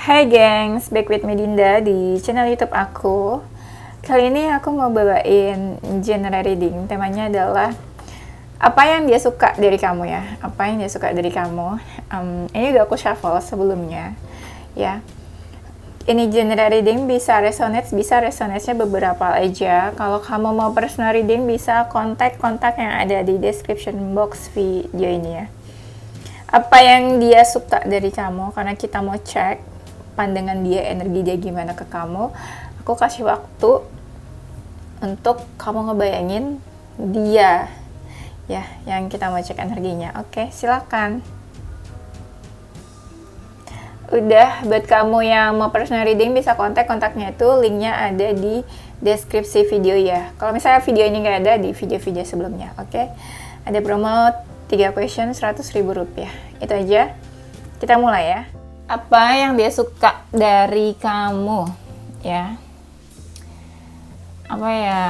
Hai gengs, back with Medinda di channel YouTube aku. Kali ini aku mau bawain genre reading. Temanya adalah apa yang dia suka dari kamu ya. Apa yang dia suka dari kamu. Ini udah aku shuffle sebelumnya ya. Ini genre reading bisa resonate-nya beberapa aja. Kalau kamu mau personal reading bisa kontak yang ada di description box video ini ya. Apa yang dia suka dari kamu, karena kita mau cek pandangan dia, energi dia gimana ke kamu. Aku kasih waktu untuk kamu ngebayangin dia ya, yang kita mau cek energinya. Oke, silakan. Udah, buat kamu yang mau personal reading bisa kontaknya itu, linknya ada di deskripsi video ya. Kalau misalnya video ini nggak ada, di video-video sebelumnya. Oke, ada promo 3 question 100.000 rupiah. Itu aja, kita mulai ya. Apa yang dia suka dari kamu ya? Apa ya?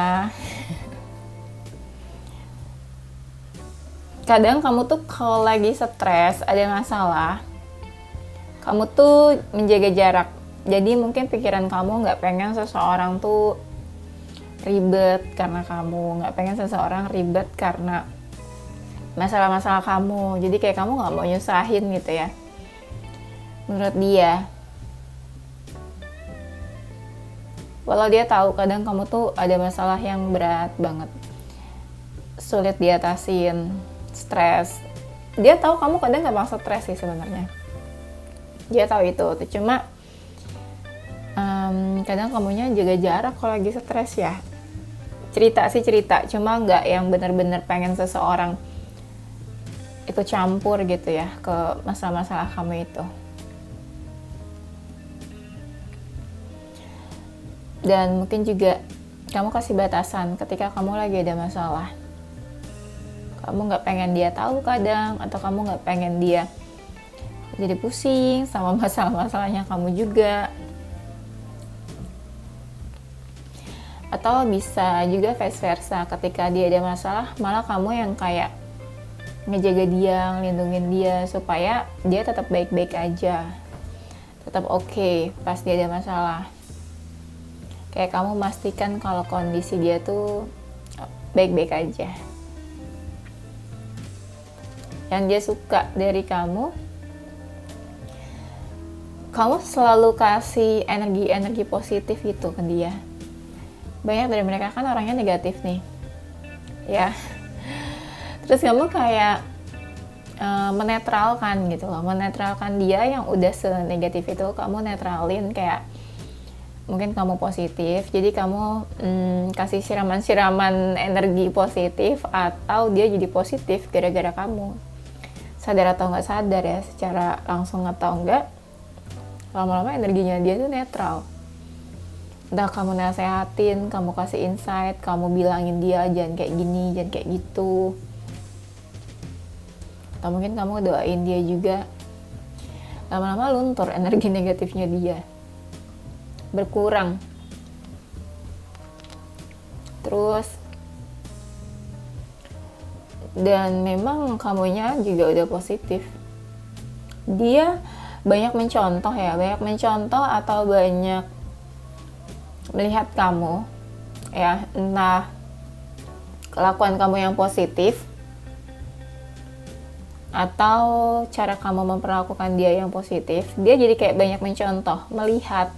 Kadang kamu tuh kalau lagi stres, ada masalah, kamu tuh menjaga jarak. Jadi mungkin pikiran kamu nggak pengen seseorang tuh ribet karena kamu, nggak pengen seseorang ribet karena masalah-masalah kamu. Jadi kayak kamu nggak mau nyusahin gitu ya. Menurut dia, walau dia tahu kadang kamu tuh ada masalah yang berat banget, sulit diatasin, stres. Dia tahu kamu kadang gampang stres sih sebenarnya. Dia tahu itu, cuma kadang kamunya jaga jarak kalau lagi stres ya. Cerita, cuma nggak yang benar-benar pengen seseorang ikut campur gitu ya ke masalah-masalah kamu itu. Dan mungkin juga kamu kasih batasan ketika kamu lagi ada masalah. Kamu nggak pengen dia tahu kadang, atau kamu nggak pengen dia jadi pusing sama masalah-masalahnya kamu juga. Atau bisa juga vice versa, ketika dia ada masalah malah kamu yang kayak ngejaga dia, ngelindungin dia supaya dia tetap baik-baik aja, tetap oke pas dia ada masalah. Kayak kamu memastikan kalau kondisi dia tuh baik-baik aja. Yang dia suka dari kamu selalu kasih energi-energi positif itu ke dia. Banyak dari mereka kan orangnya negatif nih ya, terus kamu kayak menetralkan gitu loh, menetralkan dia yang udah senegatif itu. Kamu netralin, kayak mungkin kamu positif, jadi kamu kasih siraman-siraman energi positif, atau dia jadi positif gara-gara kamu. Sadar atau nggak sadar ya, secara langsung atau enggak, lama-lama energinya dia tuh netral. Entah kamu nasehatin, kamu kasih insight, kamu bilangin dia jangan kayak gini, jangan kayak gitu, atau mungkin kamu doain dia juga, lama-lama luntur energi negatifnya dia, berkurang. Terus dan memang kamunya juga udah positif. Dia banyak mencontoh atau banyak melihat kamu ya, entah kelakuan kamu yang positif atau cara kamu memperlakukan dia yang positif. Dia jadi kayak banyak mencontoh, melihat,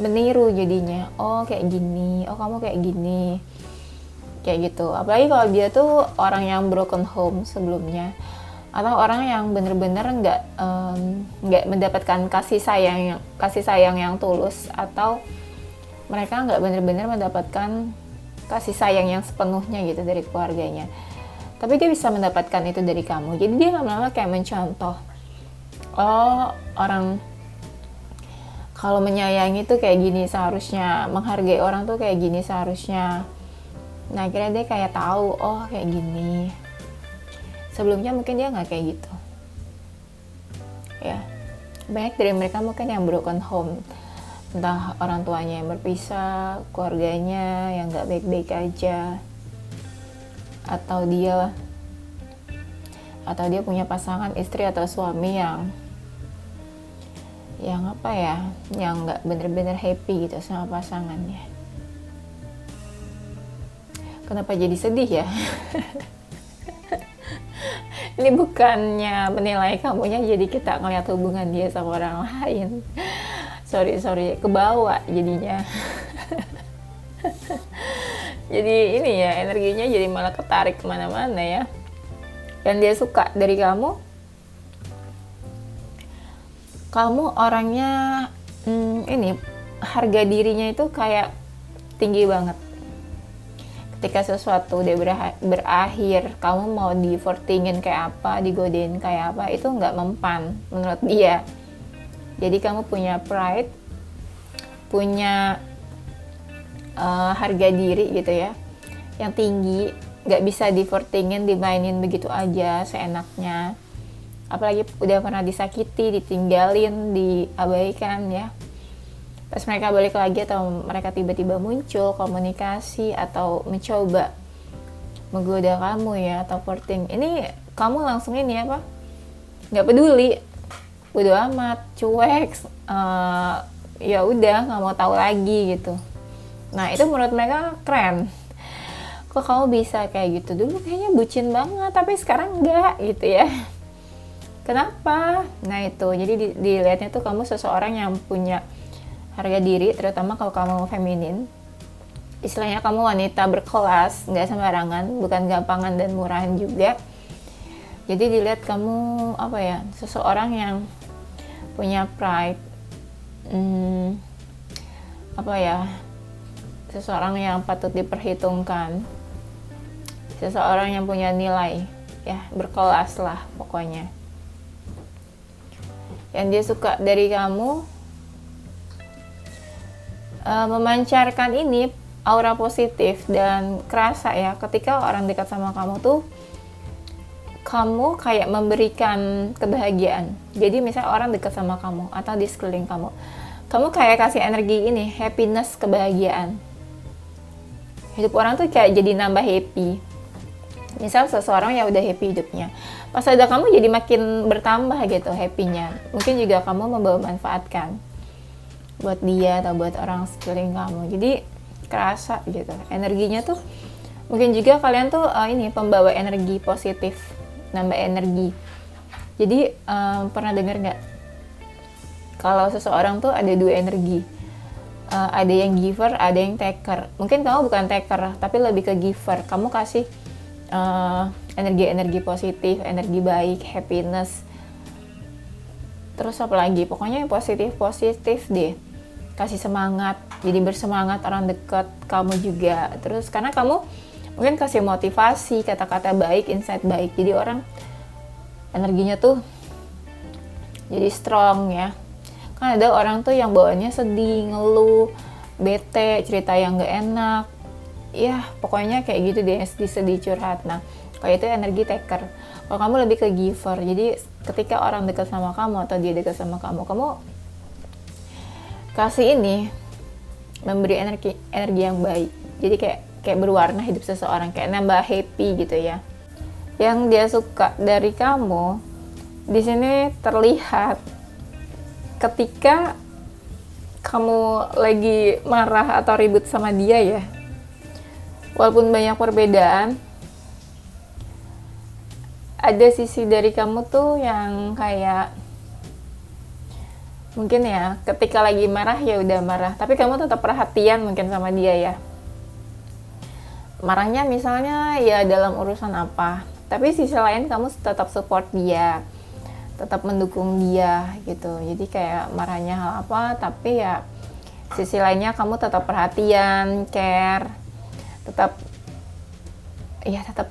meniru jadinya. Oh kayak gini, oh kamu kayak gini, kayak gitu. Apalagi kalau dia tuh orang yang broken home sebelumnya, atau orang yang bener-bener nggak mendapatkan kasih sayang yang tulus, atau mereka nggak bener-bener mendapatkan kasih sayang yang sepenuhnya gitu dari keluarganya. Tapi dia bisa mendapatkan itu dari kamu. Jadi dia lama-lama kayak mencontoh, oh orang kalau menyayangi tuh kayak gini seharusnya, menghargai orang tuh kayak gini seharusnya. Nah akhirnya dia kayak tahu, oh kayak gini. Sebelumnya mungkin dia nggak kayak gitu ya. Banyak dari mereka mungkin yang broken home, entah orang tuanya yang berpisah, keluarganya yang nggak baik-baik aja, atau dia punya pasangan istri atau suami yang apa ya, yang nggak bener-bener happy gitu sama pasangannya. Kenapa jadi sedih ya? Ini bukannya menilai kamunya, jadi kita ngeliat hubungan dia sama orang lain. Sorry, kebawa jadinya. Jadi ini ya, energinya jadi malah ketarik kemana-mana ya. Yang dia suka dari kamu orangnya ini, harga dirinya itu kayak tinggi banget. Ketika sesuatu udah berakhir, kamu mau di-overthinkin kayak apa, digodain kayak apa, itu nggak mempan menurut dia. Jadi kamu punya pride, punya harga diri gitu ya, yang tinggi, nggak bisa di-overthinkin, dimainin begitu aja seenaknya. Apalagi udah pernah disakiti, ditinggalin, diabaikan ya. Pas mereka balik lagi atau mereka tiba-tiba muncul, komunikasi atau mencoba menggoda kamu ya, atau flirting, ini kamu langsung ini apa, nggak peduli, bodo amat, cuek, ya udah nggak mau tahu lagi gitu. Nah itu menurut mereka keren. Kok kamu bisa kayak gitu? Dulu kayaknya bucin banget, tapi sekarang enggak gitu ya. Kenapa? Nah itu, jadi dilihatnya tuh kamu seseorang yang punya harga diri, terutama kalau kamu feminin. Istilahnya kamu wanita berkelas, nggak sembarangan, bukan gampangan dan murahan juga. Jadi dilihat kamu apa ya, seseorang yang punya pride, apa ya, seseorang yang patut diperhitungkan, seseorang yang punya nilai, ya berkelas lah pokoknya. Yang dia suka dari kamu, memancarkan ini aura positif dan kerasa ya, ketika orang dekat sama kamu tuh kamu kayak memberikan kebahagiaan. Jadi misalnya orang dekat sama kamu atau di sekeliling kamu kayak kasih energi ini, happiness, kebahagiaan. Hidup orang tuh kayak jadi nambah happy. Misal seseorang yang udah happy hidupnya, pas ada kamu jadi makin bertambah gitu happy-nya. Mungkin juga kamu membawa manfaat kan buat dia atau buat orang sekeliling kamu. Jadi kerasa gitu energinya tuh. Mungkin juga kalian tuh ini pembawa energi positif, nambah energi. Jadi pernah dengar nggak kalau seseorang tuh ada dua energi, ada yang giver, ada yang taker. Mungkin kamu bukan taker tapi lebih ke giver. Kamu kasih energi positif, energi baik, happiness. Terus apa lagi? Pokoknya yang positif deh. Kasih semangat, jadi bersemangat orang dekat kamu juga. Terus karena kamu mungkin kasih motivasi, kata-kata baik, insight baik, jadi orang energinya tuh jadi strong ya. Kan ada orang tuh yang bawaannya sedih, ngeluh, bete, cerita yang gak enak, ya pokoknya kayak gitu deh, sedih curhat. Nah kalau itu energi taker. Kalau kamu lebih ke giver, jadi ketika orang dekat sama kamu atau dia dekat sama kamu kasih ini, memberi energi yang baik. Jadi kayak berwarna hidup seseorang, kayak nambah happy gitu ya. Yang dia suka dari kamu di sini terlihat ketika kamu lagi marah atau ribut sama dia ya. Walaupun banyak perbedaan, ada sisi dari kamu tuh yang kayak mungkin ya ketika lagi marah ya udah marah, tapi kamu tetap perhatian mungkin sama dia ya. Marahnya misalnya ya dalam urusan apa, tapi sisi lain kamu tetap support dia, tetap mendukung dia gitu. Jadi kayak marahnya hal apa, tapi ya sisi lainnya kamu tetap perhatian, care, tetap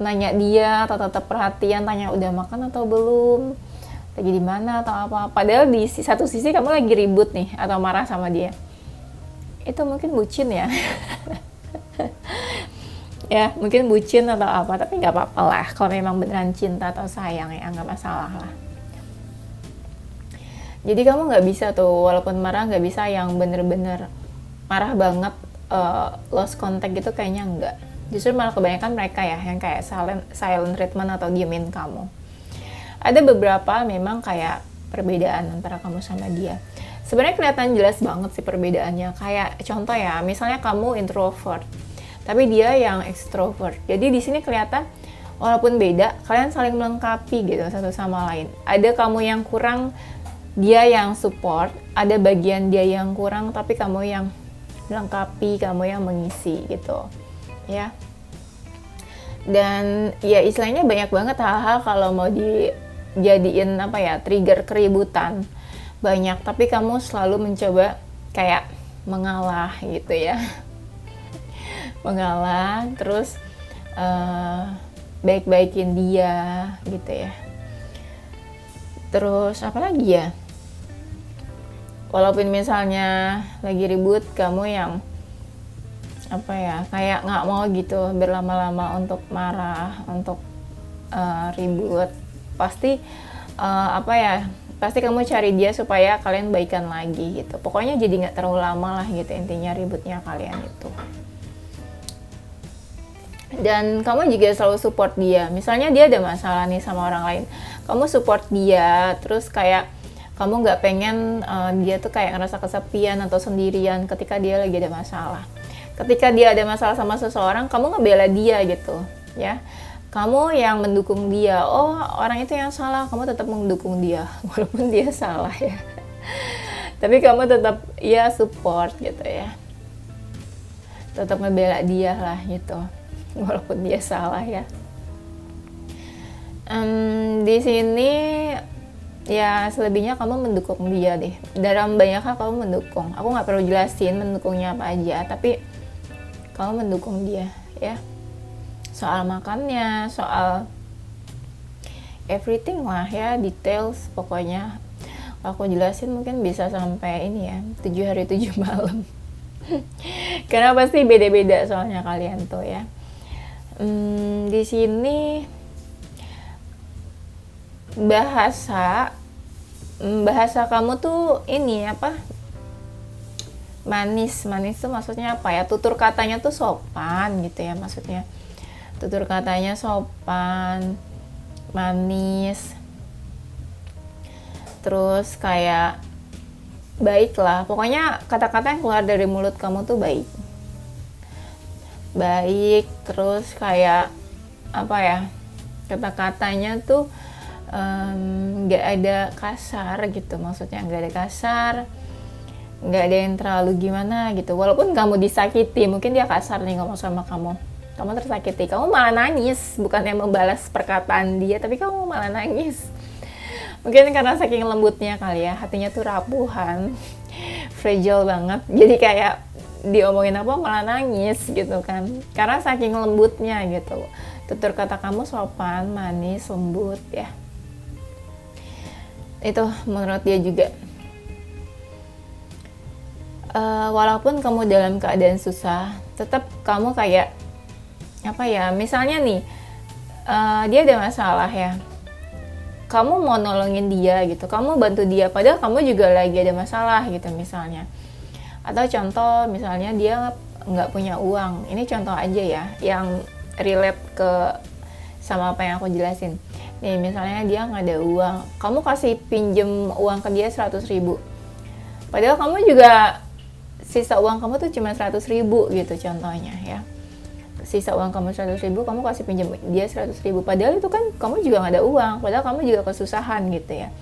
nanya dia, atau tetap perhatian, tanya udah makan atau belum, lagi di mana atau apa. Padahal di satu sisi kamu lagi ribut nih atau marah sama dia. Itu mungkin bucin ya. Ya mungkin bucin atau apa, tapi nggak apa-apa lah kalau memang beneran cinta atau sayang ya, nggak masalah lah. Jadi kamu nggak bisa tuh, walaupun marah nggak bisa yang bener-bener marah banget, lost contact gitu, kayaknya enggak. Justru malah kebanyakan mereka ya yang kayak silent treatment atau diemin kamu. Ada beberapa memang kayak perbedaan antara kamu sama dia. Sebenarnya kelihatan jelas banget sih perbedaannya. Kayak contoh ya, misalnya kamu introvert, tapi dia yang extrovert. Jadi di sini kelihatan walaupun beda, kalian saling melengkapi gitu satu sama lain. Ada kamu yang kurang, dia yang support. Ada bagian dia yang kurang, tapi kamu yang melengkapi, kamu yang mengisi gitu, ya. Dan ya istilahnya banyak banget hal-hal kalau mau dijadiin trigger keributan banyak, tapi kamu selalu mencoba kayak mengalah gitu ya. Mengalah, terus baik-baikin dia gitu ya. Terus apa lagi ya? Walaupun misalnya lagi ribut, kamu yang kayak nggak mau gitu berlama-lama untuk marah, untuk ribut. Pasti pasti kamu cari dia supaya kalian baikan lagi gitu. Pokoknya jadi nggak terlalu lama lah gitu intinya ributnya kalian itu. Dan kamu juga selalu support dia. Misalnya dia ada masalah nih sama orang lain, kamu support dia, terus kayak kamu nggak pengen dia tuh kayak ngerasa kesepian atau sendirian ketika dia lagi ada masalah. Ketika dia ada masalah sama seseorang, kamu ngebela dia gitu, ya. Kamu yang mendukung dia. Oh, orang itu yang salah, kamu tetap mendukung dia walaupun dia salah ya. Tapi kamu tetap ya support gitu ya. Tetap ngebela dia lah gitu, walaupun dia salah ya. Di sini ya selebihnya kamu mendukung dia deh. Dalam banyak hal kamu mendukung. Aku nggak perlu jelasin mendukungnya apa aja, tapi kamu mendukung dia ya. Soal makannya, soal everything lah ya, details pokoknya. Aku jelasin mungkin bisa sampai ini ya, 7 hari 7 malam. Karena pasti beda-beda soalnya kalian tuh ya. Di sini bahasa kamu tuh ini manis tuh maksudnya apa ya, tutur katanya tuh sopan gitu ya, maksudnya tutur katanya sopan, manis, terus kayak baik lah, pokoknya kata-kata yang keluar dari mulut kamu tuh baik, terus kayak kata-katanya tuh nggak ada kasar gitu, maksudnya nggak ada kasar, nggak ada yang terlalu gimana gitu. Walaupun kamu disakiti, mungkin dia kasar nih ngomong sama kamu tersakiti, kamu malah nangis, bukannya membalas perkataan dia, tapi kamu malah nangis. Mungkin karena saking lembutnya kali ya, hatinya tuh rapuhan, fragile banget, jadi kayak diomongin apa malah nangis gitu kan, karena saking lembutnya gitu. Tutur kata kamu sopan, manis, lembut ya. Itu menurut dia juga. Walaupun kamu dalam keadaan susah, tetap kamu kayak misalnya nih dia ada masalah ya, kamu mau nolongin dia gitu, kamu bantu dia padahal kamu juga lagi ada masalah gitu misalnya. Atau contoh misalnya dia nggak punya uang, ini contoh aja ya yang relate sama apa yang aku jelasin nih. Misalnya dia nggak ada uang, kamu kasih pinjem uang ke dia 100.000, padahal kamu juga sisa uang kamu tuh cuma 100.000 gitu contohnya ya. Sisa uang kamu 100.000, kamu kasih pinjam dia 100.000, padahal itu kan kamu juga nggak ada uang, padahal kamu juga kesusahan gitu ya.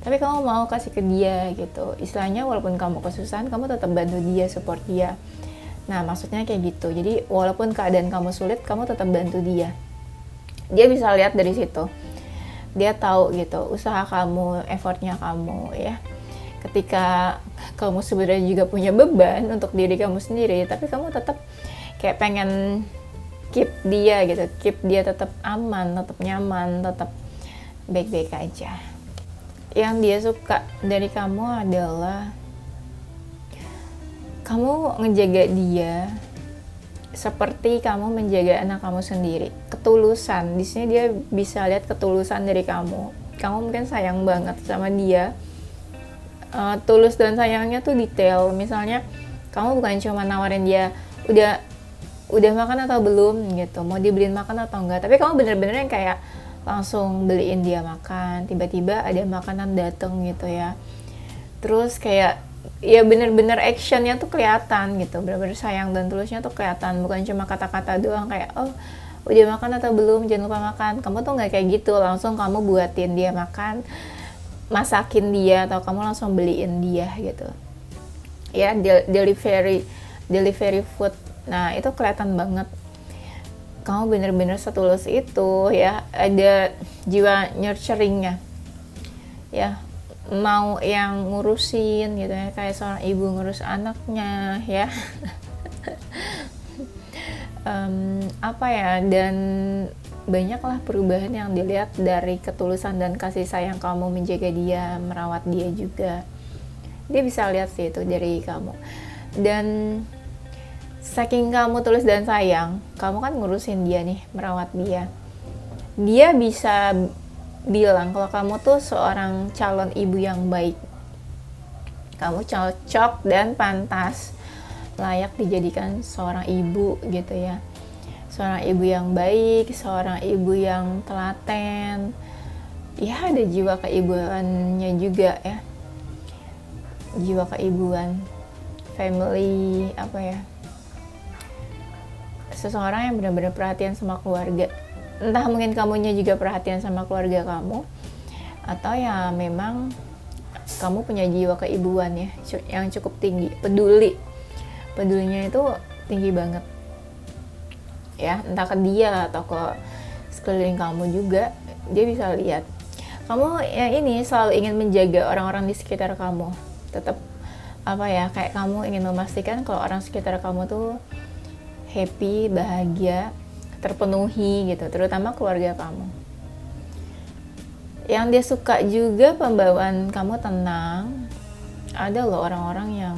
Tapi kamu mau kasih ke dia gitu, istilahnya walaupun kamu kesusahan, kamu tetap bantu dia, support dia. Nah maksudnya kayak gitu, jadi walaupun keadaan kamu sulit, kamu tetap bantu dia. Dia bisa lihat dari situ, dia tahu gitu usaha kamu, effortnya kamu ya. Ketika kamu sebenarnya juga punya beban untuk diri kamu sendiri, tapi kamu tetap kayak pengen keep dia gitu, keep dia tetap aman, tetap nyaman, tetap baik-baik aja. Yang dia suka dari kamu adalah kamu ngejaga dia seperti kamu menjaga anak kamu sendiri. Ketulusan, di sini dia bisa lihat ketulusan dari kamu. Kamu mungkin sayang banget sama dia. Tulus dan sayangnya tuh detail. Misalnya kamu bukan cuma nawarin dia udah makan atau belum gitu, mau dibeliin makan atau enggak, tapi kamu bener-bener yang kayak langsung beliin dia makan, tiba-tiba ada makanan dateng gitu ya, terus kayak ya bener-bener actionnya tuh kelihatan gitu, bener-bener sayang dan tulusnya tuh kelihatan, bukan cuma kata-kata doang kayak oh udah makan atau belum, jangan lupa makan. Kamu tuh nggak kayak gitu, langsung kamu buatin dia makan, masakin dia, atau kamu langsung beliin dia gitu ya, delivery food. Nah itu kelihatan banget kamu bener-bener setulus itu ya, ada jiwa nurturingnya ya, mau yang ngurusin gitu ya, kayak seorang ibu ngurus anaknya ya. Apa ya, dan banyaklah perubahan yang dilihat dari ketulusan dan kasih sayang kamu menjaga dia, merawat dia juga. Dia bisa lihat sih itu dari kamu. Dan saking kamu tulus dan sayang, kamu kan ngurusin dia nih, merawat dia. Dia bisa bilang kalau kamu tuh seorang calon ibu yang baik. Kamu cocok dan pantas, layak dijadikan seorang ibu gitu ya. Seorang ibu yang baik, seorang ibu yang telaten. Ya ada jiwa keibuannya juga ya. Jiwa keibuan, family, apa ya, seseorang yang benar-benar perhatian sama keluarga. Entah mungkin kamunya juga perhatian sama keluarga kamu, atau ya memang kamu punya jiwa keibuan ya yang cukup tinggi, pedulinya itu tinggi banget ya, entah ke dia atau ke sekeliling kamu juga. Dia bisa lihat kamu ya ini selalu ingin menjaga orang-orang di sekitar kamu, tetap apa ya, kayak kamu ingin memastikan kalau orang sekitar kamu tuh happy, bahagia, terpenuhi gitu, terutama keluarga kamu. Yang dia suka juga pembawaan kamu tenang. Ada loh orang-orang yang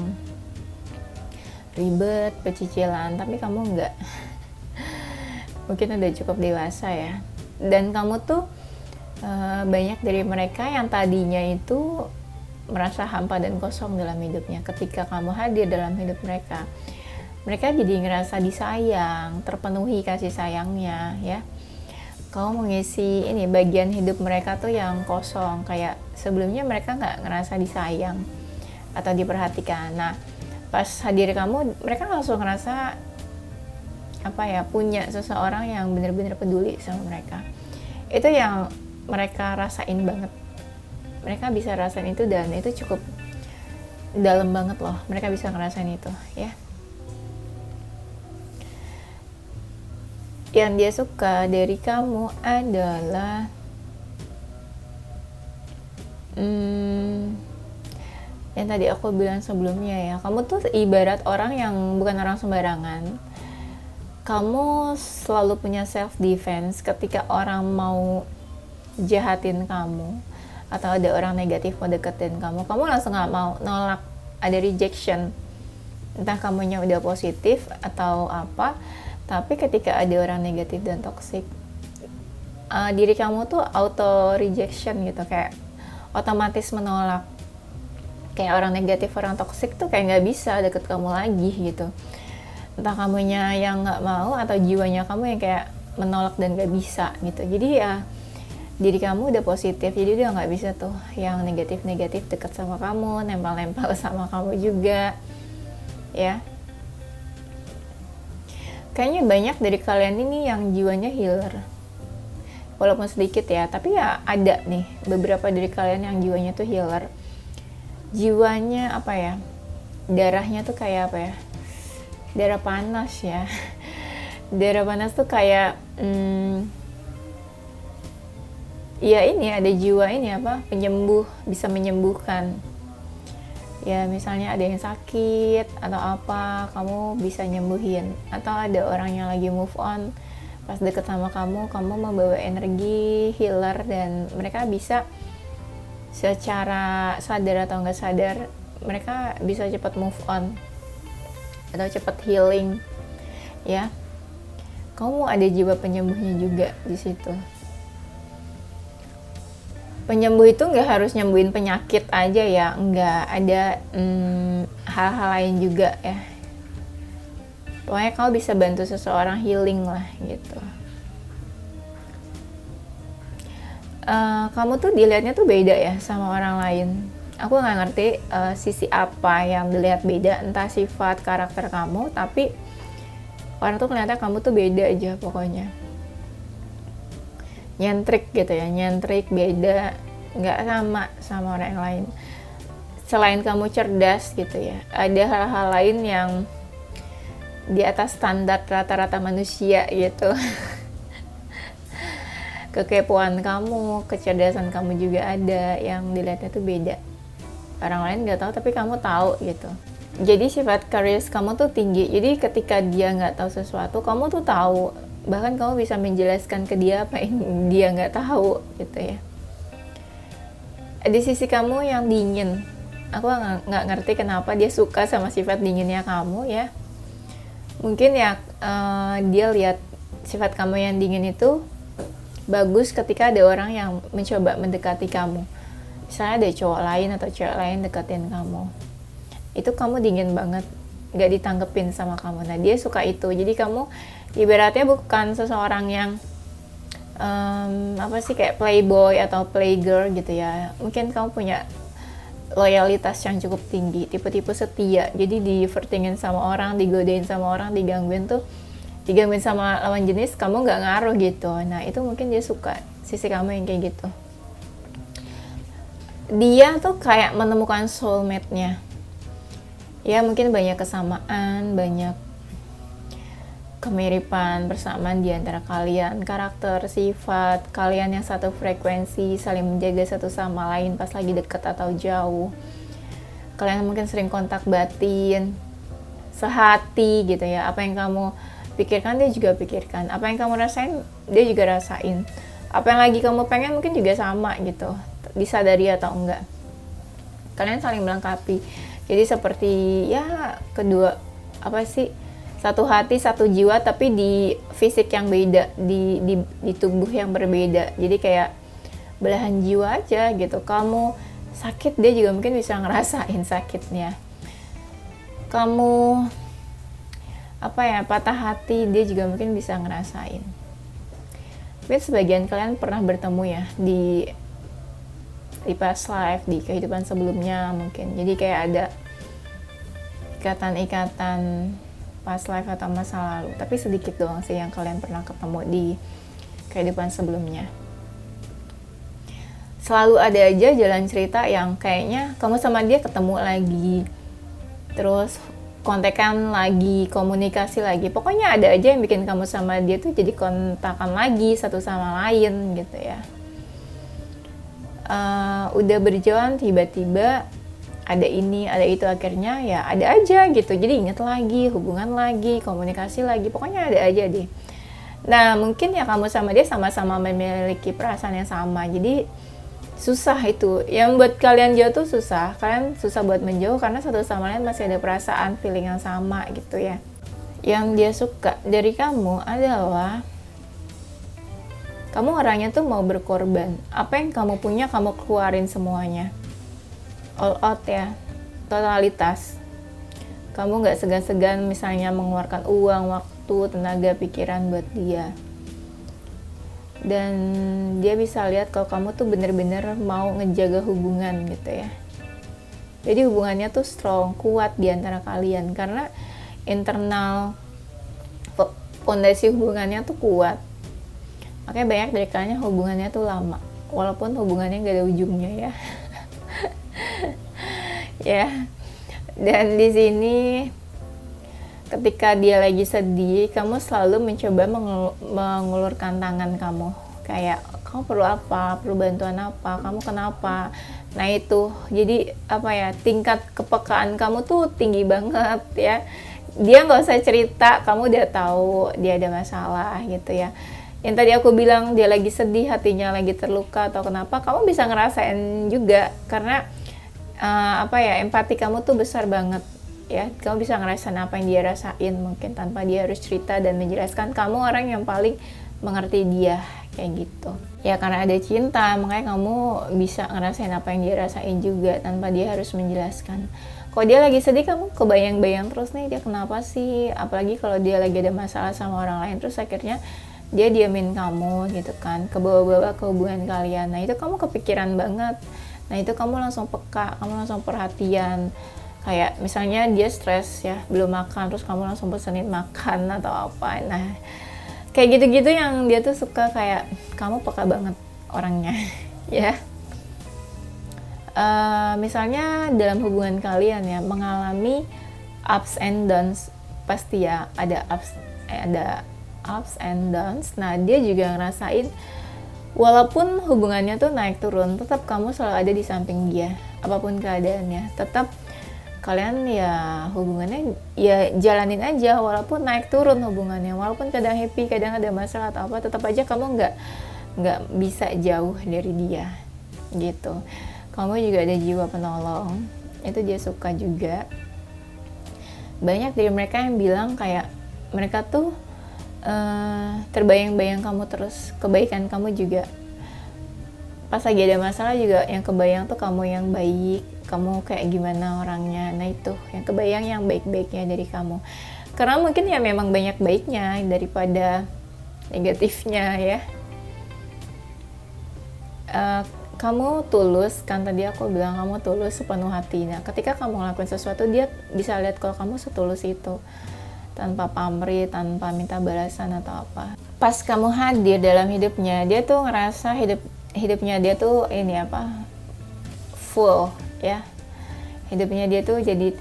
ribet, pecicilan, tapi kamu enggak. Mungkin udah cukup dewasa ya. Dan kamu tuh banyak dari mereka yang tadinya itu merasa hampa dan kosong dalam hidupnya. Ketika kamu hadir dalam hidup mereka, mereka jadi ngerasa disayang, terpenuhi kasih sayangnya ya. Kamu mengisi ini bagian hidup mereka tuh yang kosong, kayak sebelumnya mereka nggak ngerasa disayang atau diperhatikan. Nah pas hadir kamu, mereka langsung ngerasa apa ya, punya seseorang yang benar-benar peduli sama mereka. Itu yang mereka rasain banget. Mereka bisa rasain itu, dan itu cukup dalam banget loh. Mereka bisa ngerasain itu ya. Yang dia suka dari kamu adalah yang tadi aku bilang sebelumnya ya, kamu tuh ibarat orang yang bukan orang sembarangan. Kamu selalu punya self defense ketika orang mau jahatin kamu atau ada orang negatif mau deketin kamu langsung nggak mau, nolak, ada rejection. Entah kamunya udah positif atau apa, tapi ketika ada orang negatif dan toxic, diri kamu tuh auto rejection gitu, kayak otomatis menolak. Kayak orang negatif, orang toxic tuh kayak nggak bisa deket kamu lagi gitu. Entah kamunya yang nggak mau atau jiwanya kamu yang kayak menolak dan nggak bisa gitu. Jadi ya diri kamu udah positif, jadi udah nggak bisa tuh yang negatif-negatif deket sama kamu, nempel-nempel sama kamu juga ya. Kayaknya banyak dari kalian ini yang jiwanya healer, walaupun sedikit ya, tapi ya ada nih beberapa dari kalian yang jiwanya tuh healer. Jiwanya apa ya, darahnya tuh kayak apa ya, darah panas ya. Darah panas tuh kayak ya ini ada jiwa ini apa, penyembuh, bisa menyembuhkan ya. Misalnya ada yang sakit atau apa, kamu bisa nyembuhin. Atau ada orang yang lagi move on, pas deket sama kamu membawa energi healer, dan mereka bisa secara sadar atau nggak sadar, mereka bisa cepat move on atau cepat healing ya. Kamu ada jiwa penyembuhnya juga di situ. Penyembuh itu nggak harus nyembuhin penyakit aja ya, nggak, ada hal-hal lain juga ya. Pokoknya kamu bisa bantu seseorang healing lah gitu. kamu tuh dilihatnya tuh beda ya sama orang lain. Aku nggak ngerti sisi apa yang dilihat beda, entah sifat karakter kamu, tapi orang tuh ternyata kamu tuh beda aja pokoknya. Nyentrik gitu ya, nyentrik, beda, nggak sama orang yang lain. Selain kamu cerdas gitu ya, ada hal-hal lain yang di atas standar rata-rata manusia gitu. Kekepoan kamu, kecerdasan kamu juga ada yang dilihatnya tuh beda. Orang lain nggak tahu tapi kamu tahu gitu. Jadi sifat curious kamu tuh tinggi. Jadi ketika dia nggak tahu sesuatu, kamu tuh tahu. Bahkan kamu bisa menjelaskan ke dia apa yang dia nggak tahu gitu ya. Di sisi kamu yang dingin, aku nggak ngerti kenapa dia suka sama sifat dinginnya kamu ya. Mungkin ya dia lihat sifat kamu yang dingin itu bagus ketika ada orang yang mencoba mendekati kamu. Misalnya ada cowok lain atau cewek lain deketin kamu, itu kamu dingin banget, nggak ditanggepin sama kamu. Nah dia suka itu. Jadi kamu ibaratnya bukan seseorang yang kayak playboy atau playgirl gitu ya. Mungkin kamu punya loyalitas yang cukup tinggi, tipe-tipe setia. Jadi divertingin sama orang, digodain sama orang, digangguin sama lawan jenis, kamu nggak ngaruh gitu. Nah itu mungkin dia suka sisi kamu yang kayak gitu. Dia tuh kayak menemukan soulmate-nya. Ya mungkin banyak kesamaan, banyak kemiripan, persamaan di antara kalian, karakter, sifat, kalian yang satu frekuensi, saling menjaga satu sama lain pas lagi deket atau jauh. Kalian mungkin sering kontak batin, sehati gitu ya. Apa yang kamu pikirkan dia juga pikirkan, apa yang kamu rasain dia juga rasain, apa yang lagi kamu pengen mungkin juga sama gitu, disadari atau enggak. Kalian saling melengkapi. Jadi seperti ya kedua satu hati satu jiwa tapi di fisik yang beda, di tubuh yang berbeda. Jadi kayak belahan jiwa aja gitu. Kamu sakit dia juga mungkin bisa ngerasain sakitnya. Kamu patah hati dia juga mungkin bisa ngerasain. Mungkin sebagian kalian pernah bertemu ya di past life, di kehidupan sebelumnya mungkin. Jadi kayak ada ikatan-ikatan past life atau masa lalu, tapi sedikit doang sih yang kalian pernah ketemu di kehidupan sebelumnya. Selalu ada aja jalan cerita yang kayaknya kamu sama dia ketemu lagi, terus kontekan lagi, komunikasi lagi. Pokoknya ada aja yang bikin kamu sama dia tuh jadi kontakan lagi satu sama lain gitu ya. Udah berjalan tiba-tiba ada ini, ada itu, akhirnya ya ada aja gitu. Jadi ingat lagi, hubungan lagi, komunikasi lagi, pokoknya ada aja deh. Nah mungkin ya kamu sama dia sama-sama memiliki perasaan yang sama. Jadi susah itu, yang buat kalian jauh tuh susah. Kalian susah buat menjauh karena satu sama lain masih ada perasaan, feeling yang sama gitu ya. Yang dia suka dari kamu adalah kamu orangnya tuh mau berkorban. Apa yang kamu punya kamu keluarin semuanya, all out ya, totalitas. Kamu gak segan-segan misalnya mengeluarkan uang, waktu, tenaga, pikiran buat dia. Dan dia bisa lihat kalau kamu tuh bener-bener mau ngejaga hubungan gitu ya. Jadi hubungannya tuh strong, kuat di antara kalian karena internal fondasi hubungannya tuh kuat. Makanya banyak dari kalian hubungannya tuh lama, walaupun hubungannya gak ada ujungnya ya. Ya. Dan di sini ketika dia lagi sedih, kamu selalu mencoba mengulurkan tangan kamu. Kayak, kamu perlu apa? Perlu bantuan apa? Kamu kenapa? Nah itu, jadi tingkat kepekaan kamu tuh tinggi banget ya. Dia nggak usah cerita, kamu udah tahu dia ada masalah gitu ya. Yang tadi aku bilang dia lagi sedih, hatinya lagi terluka atau kenapa, kamu bisa ngerasain juga. Karena empati kamu tuh besar banget. Ya, kamu bisa ngerasain apa yang dia rasain mungkin tanpa dia harus cerita dan menjelaskan. Kamu orang yang paling mengerti dia kayak gitu ya, karena ada cinta makanya kamu bisa ngerasain apa yang dia rasain juga tanpa dia harus menjelaskan. Kalau dia lagi sedih kamu kebayang-bayang terus nih dia kenapa sih, apalagi kalau dia lagi ada masalah sama orang lain terus akhirnya dia diamin kamu gitu kan, kebawa-bawa ke hubungan kalian. Nah itu kamu kepikiran banget, nah itu kamu langsung peka, kamu langsung perhatian. Kayak misalnya dia stres ya, belum makan, terus kamu langsung pesenin makan atau apa. Nah kayak gitu-gitu yang dia tuh suka, kayak kamu peka banget orangnya. Ya, misalnya dalam hubungan kalian ya mengalami ups and downs, pasti ya ada ups and downs. Nah dia juga ngerasain walaupun hubungannya tuh naik turun, tetap kamu selalu ada di samping dia apapun keadaannya. Tetap kalian ya hubungannya ya jalanin aja walaupun naik turun hubungannya, walaupun kadang happy, kadang ada masalah atau apa, tetap aja kamu nggak bisa jauh dari dia gitu. Kamu juga ada jiwa penolong, itu dia suka juga. Banyak dari mereka yang bilang kayak mereka tuh terbayang-bayang kamu terus, kebaikan kamu juga. Pas lagi ada masalah juga yang kebayang tuh kamu yang baik, kamu kayak gimana orangnya. Nah itu yang kebayang yang baik-baiknya dari kamu, karena mungkin ya memang banyak baiknya daripada negatifnya ya. Kamu tulus kan, tadi aku bilang kamu tulus sepenuh hati. Nah ketika kamu ngelakuin sesuatu, dia bisa lihat kalau kamu setulus itu, tanpa pamrih, tanpa minta balasan atau apa. Pas kamu hadir dalam hidupnya, dia tuh ngerasa hidupnya dia tuh ini apa, full ya. Hidupnya dia tuh jadi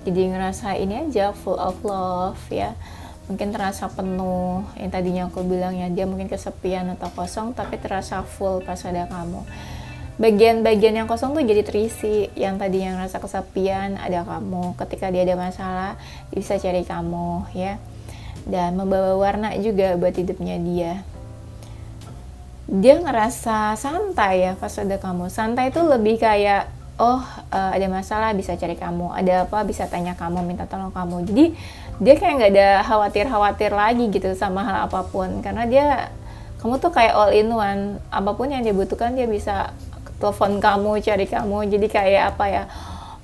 ngerasa ini aja, full of love ya. Mungkin terasa penuh, yang tadinya aku bilang ya dia mungkin kesepian atau kosong, tapi terasa full pas ada kamu. Bagian-bagian yang kosong tuh jadi terisi, yang tadinya ngerasa kesepian ada kamu. Ketika dia ada masalah, dia bisa cari kamu ya. Dan membawa warna juga buat hidupnya dia. Dia ngerasa santai ya pas ada kamu. Santai itu lebih kayak ada masalah bisa cari kamu, ada apa bisa tanya kamu, minta tolong kamu. Jadi dia kayak nggak ada khawatir lagi gitu sama hal apapun, karena kamu tuh kayak all in one. Apapun yang dia butuhkan dia bisa telepon kamu, cari kamu. Jadi kayak apa ya,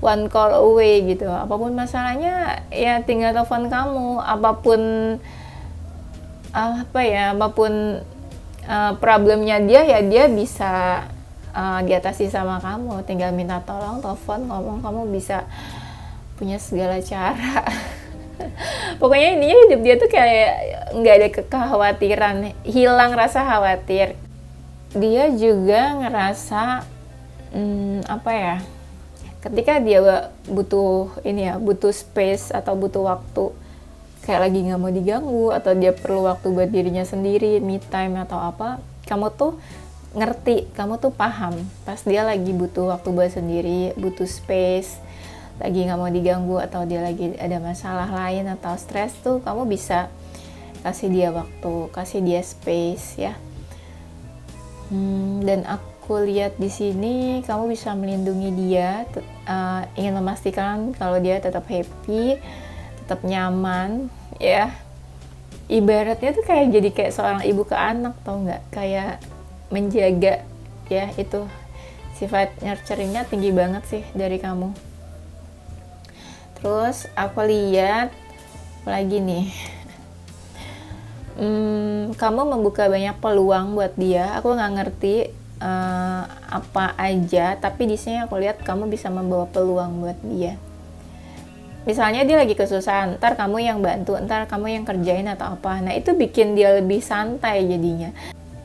one call away gitu. Apapun masalahnya ya tinggal telepon kamu. Apapun problemnya dia ya dia bisa diatasi sama kamu. Tinggal minta tolong, telepon, ngomong, kamu bisa punya segala cara. Pokoknya intinya hidup dia tuh kayak nggak ada kekhawatiran, hilang rasa khawatir. Dia juga ngerasa ketika dia butuh space atau butuh waktu, kayak lagi nggak mau diganggu atau dia perlu waktu buat dirinya sendiri, me time atau apa, kamu tuh ngerti, kamu tuh paham pas dia lagi butuh waktu buat sendiri, butuh space, lagi nggak mau diganggu atau dia lagi ada masalah lain atau stres tuh, kamu bisa kasih dia waktu, kasih dia space ya. Dan aku lihat di sini kamu bisa melindungi dia, ingin memastikan kalau dia tetap happy, tetap nyaman ya. Ibaratnya tuh jadi kayak seorang ibu ke anak, tau nggak? Kayak menjaga ya, itu sifat nurturingnya tinggi banget sih dari kamu. Terus aku lihat lagi nih, kamu membuka banyak peluang buat dia. Aku nggak ngerti apa aja, tapi di sini aku lihat kamu bisa membawa peluang buat dia. Misalnya dia lagi kesusahan, ntar kamu yang bantu, ntar kamu yang kerjain atau apa. Nah itu bikin dia lebih santai jadinya.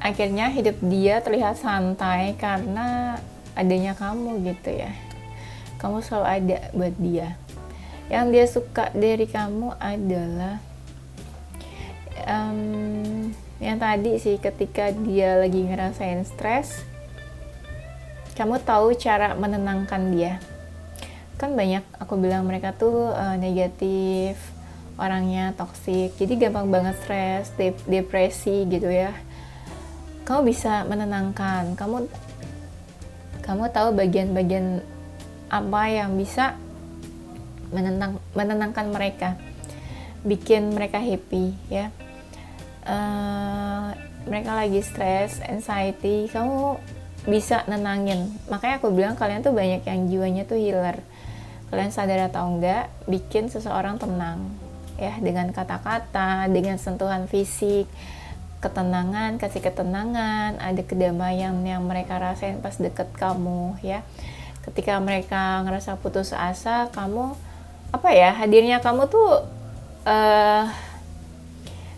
Akhirnya hidup dia terlihat santai karena adanya kamu gitu ya. Kamu selalu ada buat dia. Yang dia suka dari kamu adalah yang tadi sih, ketika dia lagi ngerasain stres, kamu tahu cara menenangkan dia. Kan banyak aku bilang mereka tuh negatif, orangnya toksik, jadi gampang banget stres, depresi gitu ya. Kamu bisa menenangkan, kamu tahu bagian-bagian apa yang bisa menenangkan mereka, bikin mereka happy ya. Mereka lagi stres, anxiety, kamu bisa nenangin. Makanya aku bilang kalian tuh banyak yang jiwanya tuh healer. Kalian sadar atau enggak, bikin seseorang tenang ya, dengan kata-kata, dengan sentuhan fisik. ketenangan, kasih ketenangan, ada kedamaian yang mereka rasain pas deket kamu ya. Ketika mereka ngerasa putus asa, kamu apa ya, hadirnya kamu tuh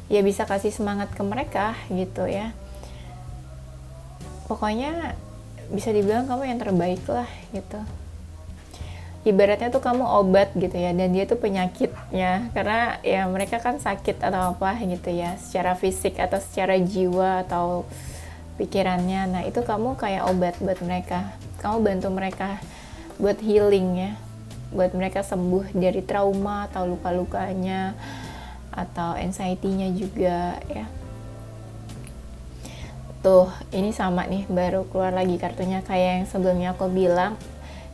ya bisa kasih semangat ke mereka gitu ya. Pokoknya bisa dibilang kamu yang terbaik lah gitu. Ibaratnya tuh kamu obat gitu ya, dan dia tuh penyakitnya, karena ya mereka kan sakit atau apa gitu ya, secara fisik atau secara jiwa atau pikirannya. Nah itu kamu kayak obat buat mereka, kamu bantu mereka buat healing ya, buat mereka sembuh dari trauma atau luka-lukanya atau anxiety-nya juga ya. Tuh, ini sama nih, baru keluar lagi kartunya kayak yang sebelumnya aku bilang.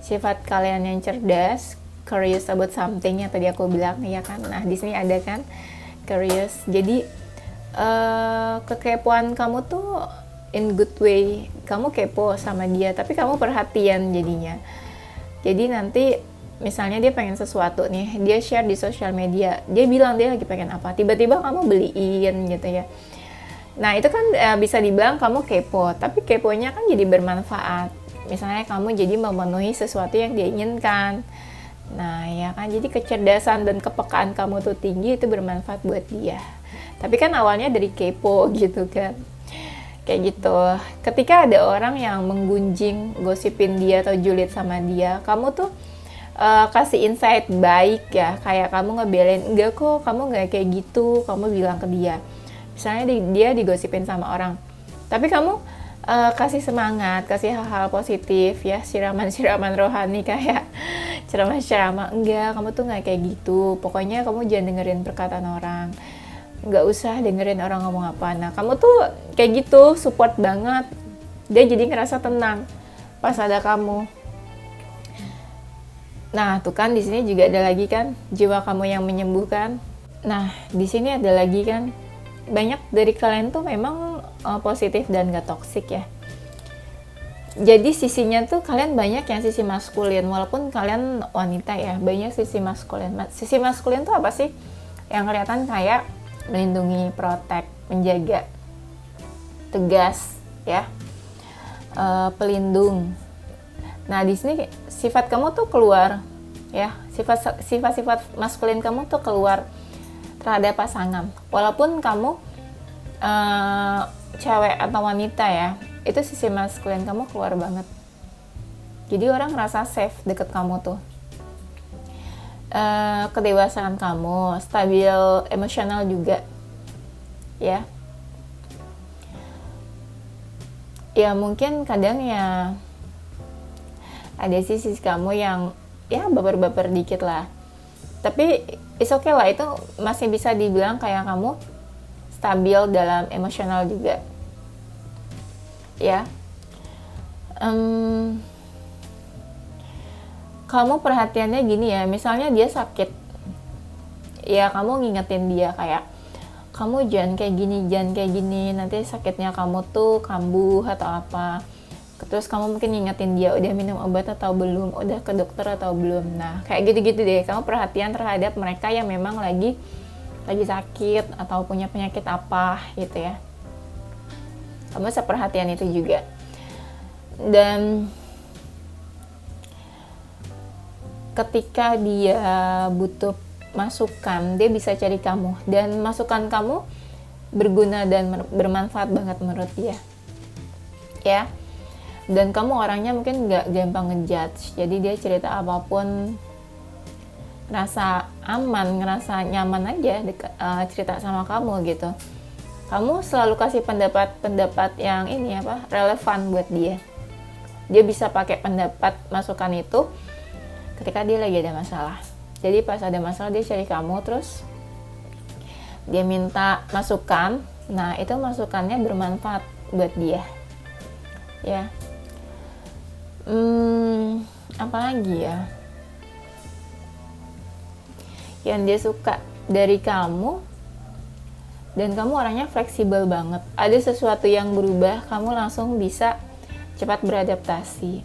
Sifat kalian yang cerdas, curious about something yang tadi aku bilang ya kan. Nah, di sini ada kan curious. Jadi kekepoan kamu tuh in good way. Kamu kepo sama dia, tapi kamu perhatian jadinya. Jadi nanti misalnya dia pengen sesuatu nih, dia share di sosial media, dia bilang dia lagi pengen apa, tiba-tiba kamu beliin gitu ya. Nah itu kan bisa dibilang kamu kepo, tapi keponya kan jadi bermanfaat. Misalnya kamu jadi memenuhi sesuatu yang dia inginkan. Nah ya kan, jadi kecerdasan dan kepekaan kamu tuh tinggi, itu bermanfaat buat dia. Tapi kan awalnya dari kepo gitu kan. Kayak gitu. Ketika ada orang yang menggunjing, gosipin dia atau julid sama dia, kamu tuh kasih insight baik ya, kayak kamu ngebelain, enggak kok, kamu nggak kayak gitu, kamu bilang ke dia. Misalnya dia digosipin sama orang, tapi kamu kasih semangat, kasih hal-hal positif ya, siraman-siraman rohani kayak ceramah-ceramah, enggak, kamu tuh nggak kayak gitu, pokoknya kamu jangan dengerin perkataan orang, nggak usah dengerin orang ngomong apa. Nah kamu tuh kayak gitu, support banget, dia jadi ngerasa tenang pas ada kamu. Nah tuh kan di sini juga ada lagi kan jiwa kamu yang menyembuhkan. Nah di sini ada lagi kan, banyak dari kalian tuh memang positif dan gak toksik ya. Jadi sisinya tuh kalian banyak yang sisi maskulin, walaupun kalian wanita ya, banyak sisi maskulin. Sisi maskulin tuh apa sih? Yang kelihatan kayak melindungi, protect, menjaga, tegas ya, pelindung. Nah di sini sifat kamu tuh keluar ya, sifat-sifat maskulin kamu tuh keluar terhadap pasangan, walaupun kamu cewek atau wanita ya, itu sisi maskulin kamu keluar banget. Jadi orang ngerasa safe deket kamu tuh. Kedewasaan kamu, stabil emosional juga ya. Ya mungkin kadang ya ada sisi kamu yang ya baper-baper dikit lah, tapi it's okay lah, itu masih bisa dibilang kayak kamu stabil dalam emosional juga ya. Kamu perhatiannya gini ya, misalnya dia sakit ya, kamu ngingetin dia kayak, kamu jangan kayak gini, nanti sakitnya kamu tuh kambuh atau apa. Terus kamu mungkin ngingetin dia, udah minum obat atau belum, udah ke dokter atau belum. Nah kayak gitu-gitu deh, kamu perhatian terhadap mereka yang memang lagi sakit atau punya penyakit apa gitu ya. Kamu seperhatian itu juga. Dan ketika dia butuh masukan, dia bisa cari kamu, dan masukan kamu berguna dan bermanfaat banget menurut dia ya. Dan kamu orangnya mungkin nggak gampang ngejudge, jadi dia cerita apapun ngerasa aman, ngerasa nyaman aja cerita sama kamu gitu. Kamu selalu kasih pendapat yang ini apa, relevan buat dia. Dia bisa pakai pendapat masukan itu ketika dia lagi ada masalah. Jadi pas ada masalah dia cari kamu, terus dia minta masukan. Nah itu masukannya bermanfaat buat dia ya. Apalagi ya yang dia suka dari kamu, dan kamu orangnya fleksibel banget. Ada sesuatu yang berubah, kamu langsung bisa cepat beradaptasi.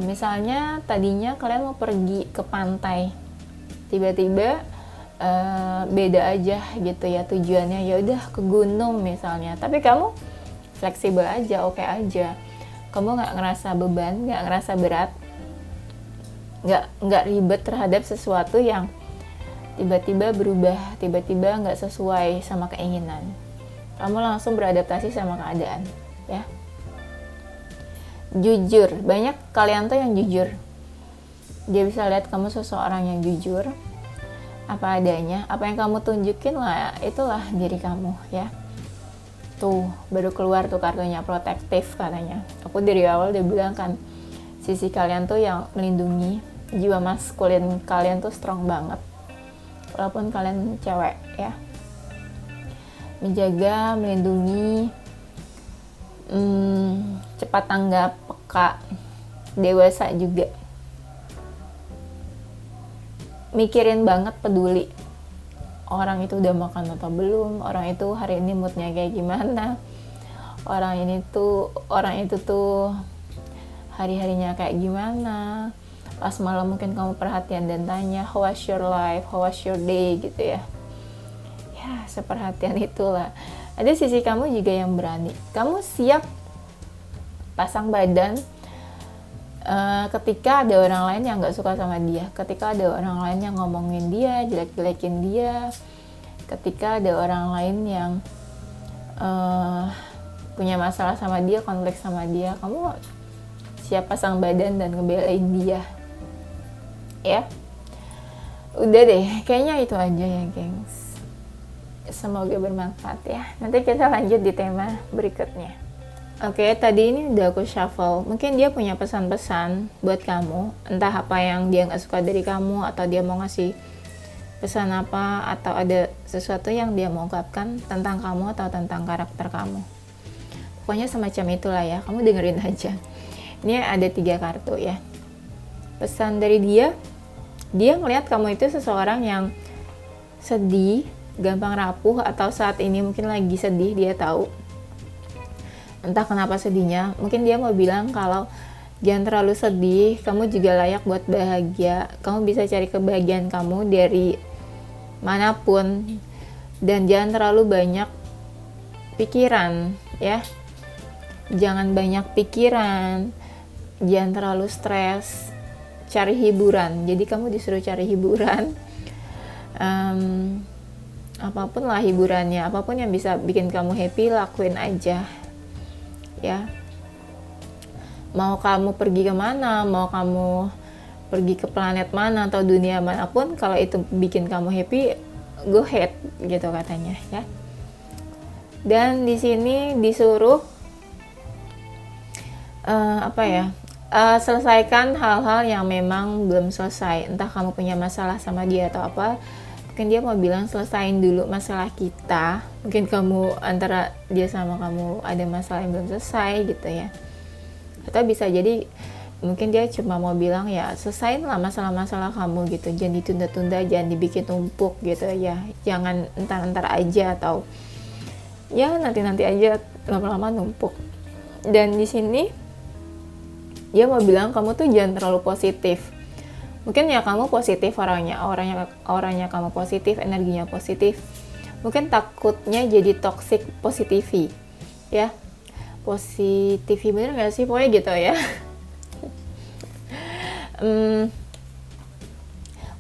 Misalnya tadinya kalian mau pergi ke pantai, tiba-tiba beda aja gitu ya tujuannya, ya udah ke gunung misalnya, tapi kamu fleksibel aja, oke aja, kamu nggak ngerasa beban, nggak ngerasa berat, nggak ribet terhadap sesuatu yang tiba-tiba berubah, tiba-tiba nggak sesuai sama keinginan. Kamu langsung beradaptasi sama keadaan, ya. Jujur, banyak kalian tuh yang jujur. Dia bisa lihat kamu seseorang yang jujur, apa adanya, apa yang kamu tunjukin lah, itulah diri kamu, ya. Tuh, baru keluar tuh kartunya protektif katanya. Aku dari awal udah bilang kan, sisi kalian tuh yang melindungi, jiwa maskulin kalian tuh strong banget. Walaupun kalian cewek, ya. Menjaga, melindungi, cepat tanggap, peka, dewasa juga. Mikirin banget, peduli. Orang itu udah makan atau belum, orang itu hari ini moodnya kayak gimana, orang itu tuh hari-harinya kayak gimana. Pas malam mungkin kamu perhatian dan tanya, how was your life, how was your day, gitu ya. Ya, seperhatian itulah. Ada sisi kamu juga yang berani. Kamu siap pasang badan ketika ada orang lain yang gak suka sama dia, ketika ada orang lain yang ngomongin dia, jelek-jelekin dia, ketika ada orang lain yang punya masalah sama dia, konflik sama dia, kamu siap pasang badan dan ngebelain dia, ya. Udah deh, kayaknya itu aja ya gengs. Semoga bermanfaat ya. Nanti kita lanjut di tema berikutnya. Oke, tadi ini udah aku shuffle. Mungkin dia punya pesan-pesan buat kamu. Entah apa yang dia gak suka dari kamu, atau dia mau ngasih pesan apa, atau ada sesuatu yang dia mau ungkapkan tentang kamu atau tentang karakter kamu. Pokoknya semacam itulah ya, kamu dengerin aja. Ini ada 3 kartu ya. Pesan dari dia ngelihat kamu itu seseorang yang sedih, gampang rapuh, atau saat ini mungkin lagi sedih, dia tahu. Entah kenapa sedihnya, mungkin dia mau bilang kalau jangan terlalu sedih, kamu juga layak buat bahagia, kamu bisa cari kebahagiaan kamu dari manapun, dan jangan terlalu banyak pikiran, ya. Jangan banyak pikiran, jangan terlalu stres, cari hiburan. Jadi kamu disuruh cari hiburan, apapun lah hiburannya, apapun yang bisa bikin kamu happy, lakuin aja, ya. Mau kamu pergi kemana, mau kamu pergi ke planet mana atau dunia manapun, kalau itu bikin kamu happy, go ahead, gitu katanya, ya. Dan di sini disuruh selesaikan hal-hal yang memang belum selesai. Entah kamu punya masalah sama dia atau apa, mungkin dia mau bilang selesain dulu masalah kita. Mungkin kamu, antara dia sama kamu ada masalah yang belum selesai gitu ya. Atau bisa jadi mungkin dia cuma mau bilang ya selesain lah masalah-masalah kamu gitu, jangan ditunda-tunda, jangan dibikin tumpuk gitu ya, jangan entar-entar aja atau ya nanti-nanti aja, lama-lama numpuk. Dan di sini dia mau bilang kamu tuh jangan terlalu positif. Mungkin ya kamu positif orangnya kamu positif, energinya positif. Mungkin takutnya jadi toxic positivity, ya. Positivity bener nggak sih? Pokoknya gitu ya.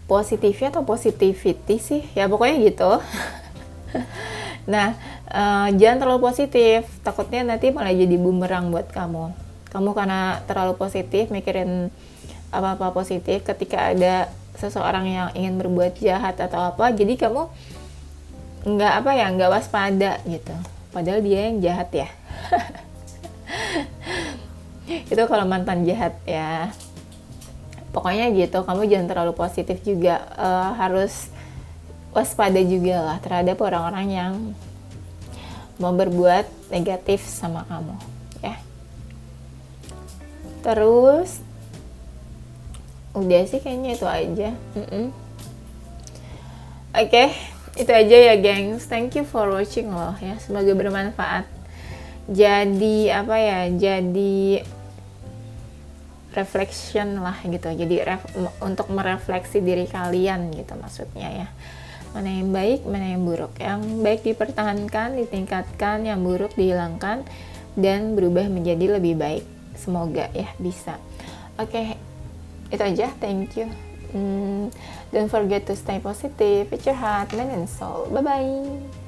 Positifnya atau positivity sih? Ya pokoknya gitu. Nah, jangan terlalu positif. Takutnya nanti malah jadi bumerang buat kamu. Kamu karena terlalu positif, mikirin apa-apa positif, ketika ada seseorang yang ingin berbuat jahat atau apa, jadi kamu nggak waspada gitu. Padahal dia yang jahat ya. Itu kalau mantan jahat ya. Pokoknya gitu, kamu jangan terlalu positif juga. Harus waspada juga lah terhadap orang-orang yang mau berbuat negatif sama kamu, ya. Terus udah sih kayaknya itu aja. Oke, itu aja ya gengs. Thank you for watching loh ya. Semoga bermanfaat. Jadi jadi reflection lah gitu. Jadi untuk merefleksi diri kalian gitu maksudnya ya. mana yang baik, mana yang buruk. Yang baik dipertahankan, ditingkatkan, yang buruk dihilangkan dan berubah menjadi lebih baik. Semoga ya bisa. Oke, itu aja. Thank you. Don't forget to stay positive with your heart, mind, and soul. Bye bye.